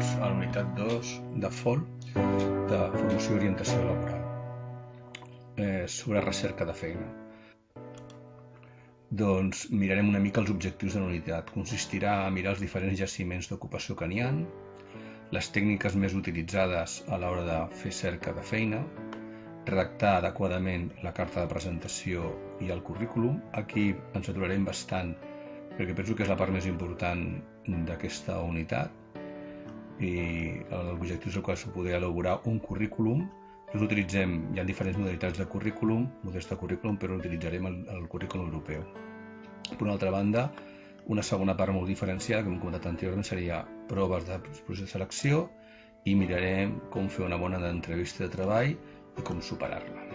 benvinguts a la unitat 2 de FOL, de Formació i Orientació Laboral, sobre recerca de feina. Doncs mirarem una mica els objectius de la unitat. Consistirà a mirar els diferents jaciments d'ocupació que n'hi ha, les tècniques més utilitzades a l'hora de fer cerca de feina, redactar adequadament la carta de presentació i el currículum. Aquí ens aturarem bastant perquè penso que és la part més important d'aquesta unitat i l'objectiu és poder elaborar un currículum. Hi ha diferents modalitats de currículum, models de currículum, però utilitzarem el currículum europeu. Per una altra banda, una segona part molt diferenciada, que hem comentat anteriorment, seria proves de procés de selecció i mirarem com fer una bona entrevista de treball i com superar-la.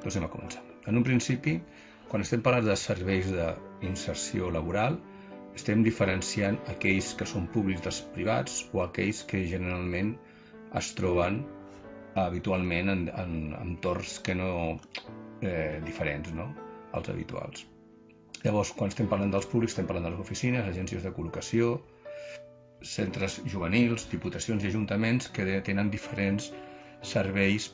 Doncs anem a començar. En un principi, quan estem parlant de serveis d'inserció laboral, estem diferenciant aquells que són públics dels privats o aquells que generalment es troben habitualment en entorns que no diferents, no? Els habituals. Llavors, quan estem parlant dels públics, estem parlant de les oficines, agències de col·locació, centres juvenils, diputacions i ajuntaments que tenen diferents serveis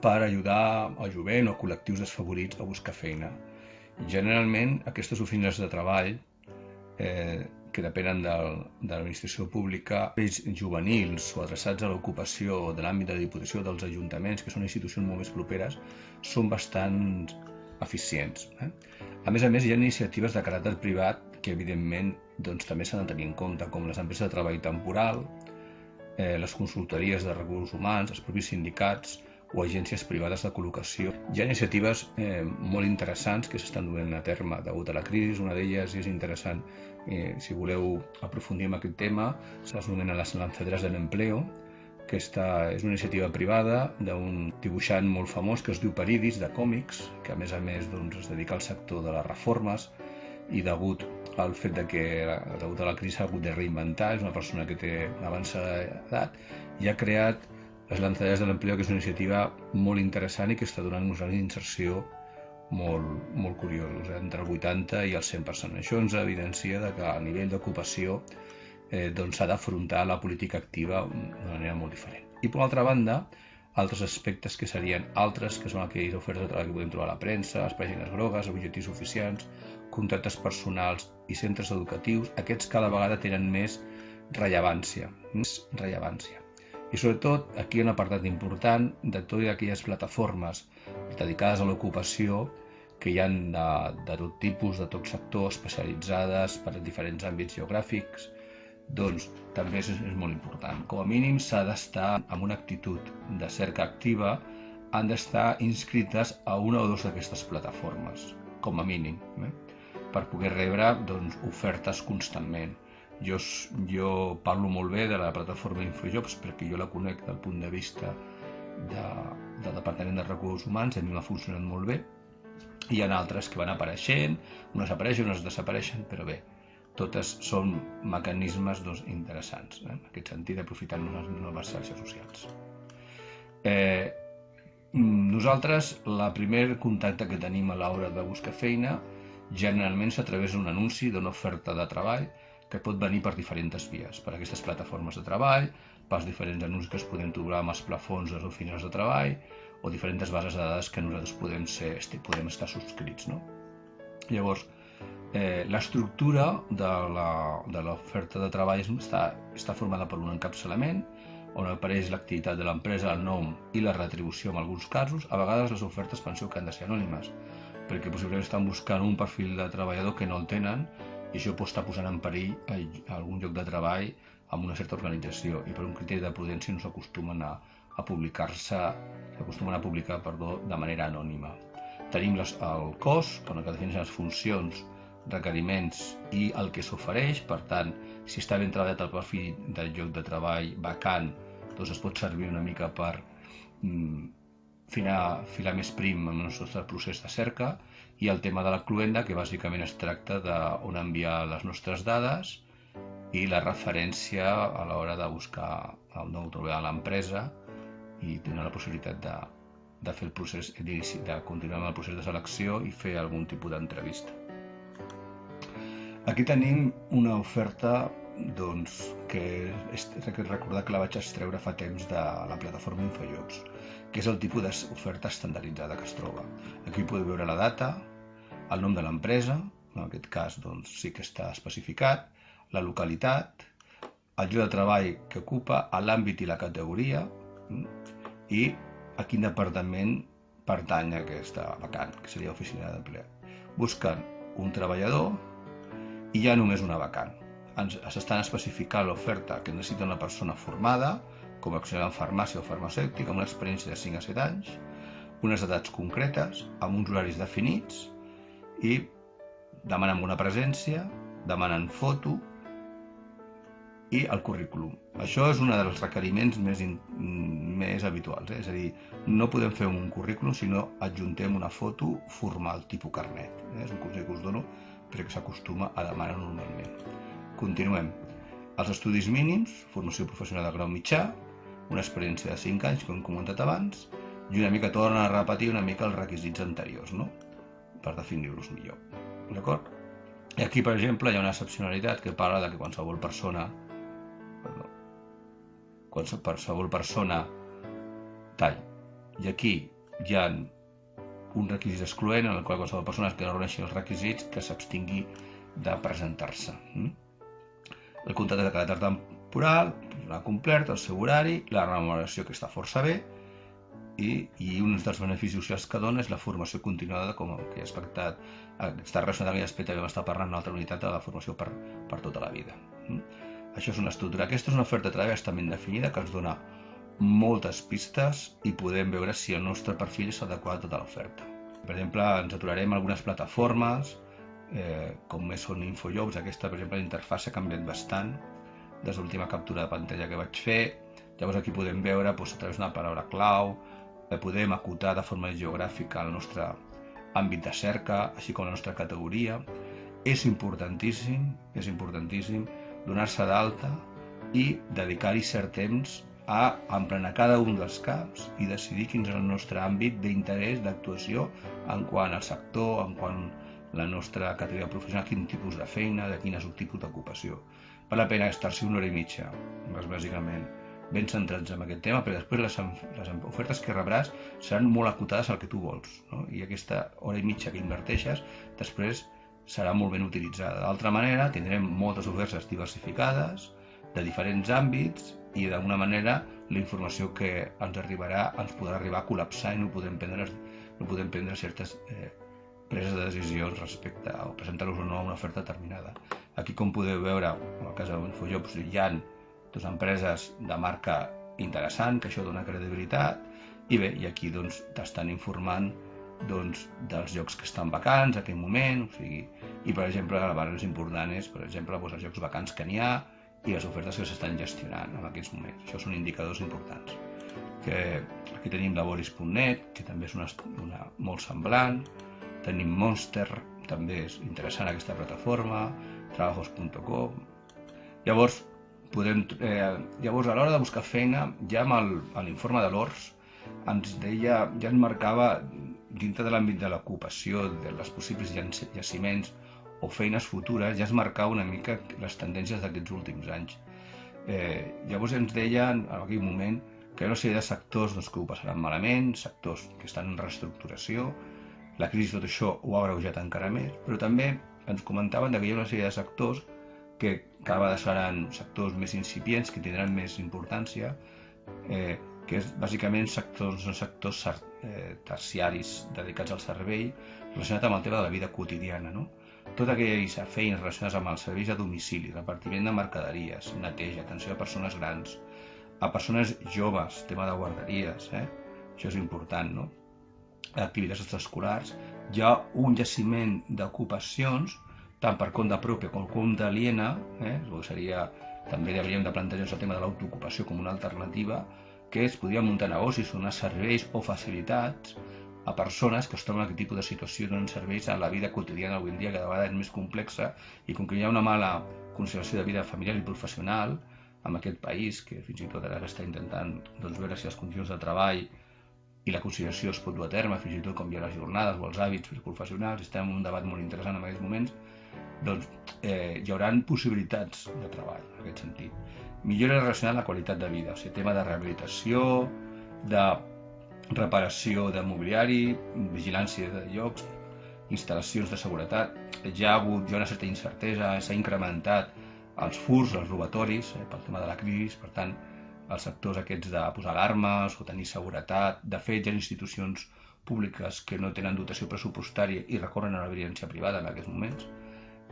per ajudar el jovent o col·lectius desfavorits a buscar feina. Generalment, aquestes oficines de treball, que depenen de l'administració pública, serveis juvenils o adreçats a l'ocupació de l'àmbit de la diputació dels ajuntaments, que són institucions molt més properes, són bastant eficients. A més, hi ha iniciatives de caràcter privat que, evidentment, també s'han de tenir en compte, com les empreses de treball temporal, les consultories de recursos humans, els propis sindicats o agències privades de col·locació. Hi ha iniciatives molt interessants que s'estan duent a terme degut a la crisi. Una d'elles és interessant, si voleu aprofundir en aquest tema, s'anomena les lanzaderas del empleo, que és una iniciativa privada d'un dibuixant molt famós que es diu Paridis, de còmics, que a més es dedica al sector de les reformes i degut al fet que degut a la crisi s'ha hagut de reinventar, és una persona que té una avançada edat i ha creat les lanzaderas de l'empleo, que és una iniciativa molt interessant i que està donant uns grans d'inserció molt curiosos, entre el 80 i el 100%. Això ens evidencia que a nivell d'ocupació s'ha d'afrontar la política activa d'una manera molt diferent. I per l'altra banda, altres aspectes que serien altres, que són aquelles ofertes de treball que podem trobar a la premsa, les pàgines grogues, objectius oficials, contractes personals i centres educatius, aquests cada vegada tenen més rellevància. I sobretot, aquí hi ha un apartat important de totes aquelles plataformes dedicades a l'ocupació que hi ha de tot tipus, de tot sector, especialitzades per a diferents àmbits geogràfics, doncs també és molt important. Com a mínim s'ha d'estar amb una actitud de cerca activa, han d'estar inscrites a una o dues d'aquestes plataformes, com a mínim, per poder rebre ofertes constantment. Jo parlo molt bé de la plataforma InfoJobs perquè jo la conec del punt de vista del Departament de Recursos Humans, a mi m'ha funcionat molt bé. Hi ha altres que van apareixent, unes apareixen, unes desapareixen, però bé, totes són mecanismes interessants, en aquest sentit, aprofitant unes noves xarxes socials. Nosaltres, el primer contacte que tenim a l'hora de buscar feina generalment és a través d'un anunci d'una oferta de treball que pot venir per diferents vies, per aquestes plataformes de treball, pels diferents anuncis que es podem trobar amb els plafons de les oficines de treball o diferents bases de dades que nosaltres podem estar subscrits. Llavors, l'estructura de l'oferta de treball està formada per un encapçalament on apareix l'activitat de l'empresa, el nom i la retribució en alguns casos. A vegades les ofertes penseu que han de ser anònimes, perquè possiblement estan buscant un perfil de treballador que no el tenen i això pot estar posant en perill algun lloc de treball amb una certa organització i per un criteri de prudència no s'acostumen a publicar de manera anònima. Tenim el cos, on es defineixen les funcions, requeriments i el que s'ofereix. Per tant, si està ben treballat el perfil del lloc de treball vacant, doncs es pot servir una mica per filar més prim en el nostre procés de cerca, i el tema de la cloenda, que bàsicament es tracta d'on enviar les nostres dades i la referència a l'hora de buscar el nou treballador a l'empresa i tenir la possibilitat de fer el procés, de continuar amb el procés de selecció i fer algun tipus d'entrevista. Aquí tenim una oferta que recordar que la vaig extreure fa temps de la plataforma Infojobs, que és el tipus d'oferta estandarditzada que es troba. Aquí podeu veure la data, el nom de l'empresa, en aquest cas sí que està especificat, la localitat, el lloc de treball que ocupa, l'àmbit i la categoria, i a quin departament pertany aquesta vacant, que seria oficina d'empleo. Busquen un treballador i hi ha només una vacant. S'estan especificant l'oferta que necessita una persona formada, com a auxiliar en farmàcia o farmacèutic, amb una experiència de 5 a 7 anys, unes edats concretes, amb uns horaris definits, i demanen una presència, demanen foto i el currículum. Això és un dels requeriments més habituals, és a dir, no podem fer un currículum si no adjuntem una foto formal, tipus carnet. És un consell que us dono perquè s'acostuma a demanar normalment. Continuem. Els estudis mínims, formació professional de grau mitjà, una experiència de 5 anys, com hem comentat abans, i una mica tornen a repetir una mica els requisits anteriors, no? Per definir-los millor. D'acord? I aquí, per exemple, hi ha una excepcionalitat que parla de que qualsevol persona tall. I aquí hi ha un requisit excloent en el qual qualsevol persona que no reuneixi els requisits que s'abstingui de presentar-se. El contracte de caràcter temporal, la completa, el seu horari, la remuneració, que està força bé, i un dels beneficis socials que dona és la formació continuada, com que he expectat, està relacionat amb aquell aspecte que vam estar parlant en una altra unitat de la formació per tota la vida. Això és una estructura. Aquesta és una oferta de treball estament definida que ens dona moltes pistes i podem veure si el nostre perfil és adequat a tota l'oferta. Per exemple, ens aturarem algunes plataformes, com més són Infojobs. Aquesta, per exemple, la interfàcia ha canviat bastant des de l'última captura de pantalla que vaig fer. Llavors aquí podem veure a través d'una paraula clau, podem acotar de forma geogràfica el nostre àmbit de cerca, així com la nostra categoria. És importantíssim donar-se d'alta i dedicar-hi cert temps a emplenar cada un dels camps i decidir quin és el nostre àmbit d'interès, d'actuació, en quant al sector, en quant a la nostra categoria professional, quin tipus de feina, de quin és el tipus d'ocupació. Val la pena estar-s'hi 1 hora i mitja, bàsicament, ben centrats en aquest tema, perquè després les ofertes que rebràs seran molt acotades al que tu vols, no? I aquesta hora i mitja que inverteixes després serà molt ben utilitzada. D'altra manera, tindrem moltes ofertes diversificades, de diferents àmbits, i d'alguna manera la informació que ens arribarà ens podrà arribar a col·lapsar i no podem prendre certes preses de decisions respecte a presentar-los o no a una oferta determinada. Aquí, com podeu veure, en el cas d'Infojobs, hi ha dues empreses de marca interessant, que això dona credibilitat, i bé, i aquí t'estan informant dels llocs que estan vacants en aquell moment, i per exemple, la part més important és, per exemple, els llocs vacants que n'hi ha i les ofertes que s'estan gestionant en aquests moments. Això són indicadors importants. Aquí tenim laboris.net, que també és una molt semblant. Tenim Monster, també és interessant aquesta plataforma, trabajos.com. Llavors, a l'hora de buscar feina, ja amb l'informe de l'ORS ens deia, ja ens marcava dintre de l'àmbit de l'ocupació, de les possibles jaciments o feines futures, ja es marcava una mica les tendències d'aquests últims anys. Llavors ens deien en aquell moment que hi ha una sèrie de sectors que ho passaran malament, sectors que estan en reestructuració, la crisi tot això ho ha agreujat encara més, però també ens comentaven que hi ha una sèrie de sectors que cada vegada seran sectors més incipients, que tindran més importància, que és bàsicament sectors terciaris dedicats al servei, relacionat amb el tema de la vida quotidiana, no? Totes aquelles feines relacionades amb els serveis a domicili, repartiment de mercaderies, neteja, atenció a persones grans, a persones joves, tema de guarderies, això és important, no? Activitats extraescolars. Hi ha un jaciment d'ocupacions, tant per compte propi com compte aliena, també hauríem de plantejar el tema de l'autoocupació com una alternativa, que es podrien muntar negocis, donar serveis o facilitats a persones que es troben en aquest tipus de situació i donen serveis a la vida quotidiana avui en dia, que cada vegada és més complexa, i com que hi ha una mala conciliació de vida familiar i professional en aquest país, que fins i tot ara està intentant veure si les condicions de treball i la conciliació es pot dur a terme, fins i tot com hi ha les jornades o els hàbits professionals, estem en un debat molt interessant en aquests moments, doncs hi haurà possibilitats de treball en aquest sentit. Millora relacionada amb la qualitat de vida, o sigui, tema de rehabilitació, de reparació de mobiliari, vigilància de llocs, instal·lacions de seguretat. Ja ha hagut una certa incertesa, s'ha incrementat els furts, els robatoris, pel tema de la crisi, per tant, els sectors aquests de posar alarmes o tenir seguretat. De fet, hi ha institucions públiques que no tenen dotació pressupostària i recorren a la vigilància privada en aquests moments,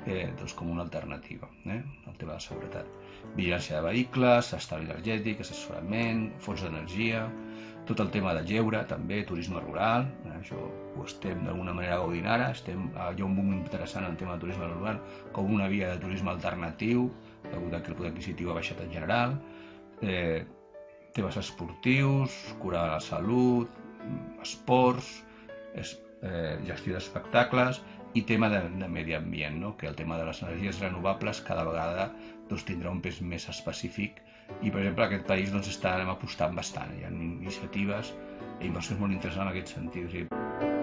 doncs com una alternativa, el tema de seguretat. Vigilància de vehicles, estalvi energètic, assessorament, fons d'energia, tot el tema de lleure, també, turisme rural, això ho estem d'alguna manera gaudint ara, hi ha un boom interessant en el tema de turisme rural com una via de turisme alternatiu, degut a que el poder adquisitiu ha baixat en general, temes esportius, cura de la salut, esports, gestió d'espectacles i tema de medi ambient, que el tema de les energies renovables cada vegada tindrà un pes més específic i, per exemple, aquest país estem apostant bastant. Hi ha iniciatives i inversions molt interessants en aquest sentit.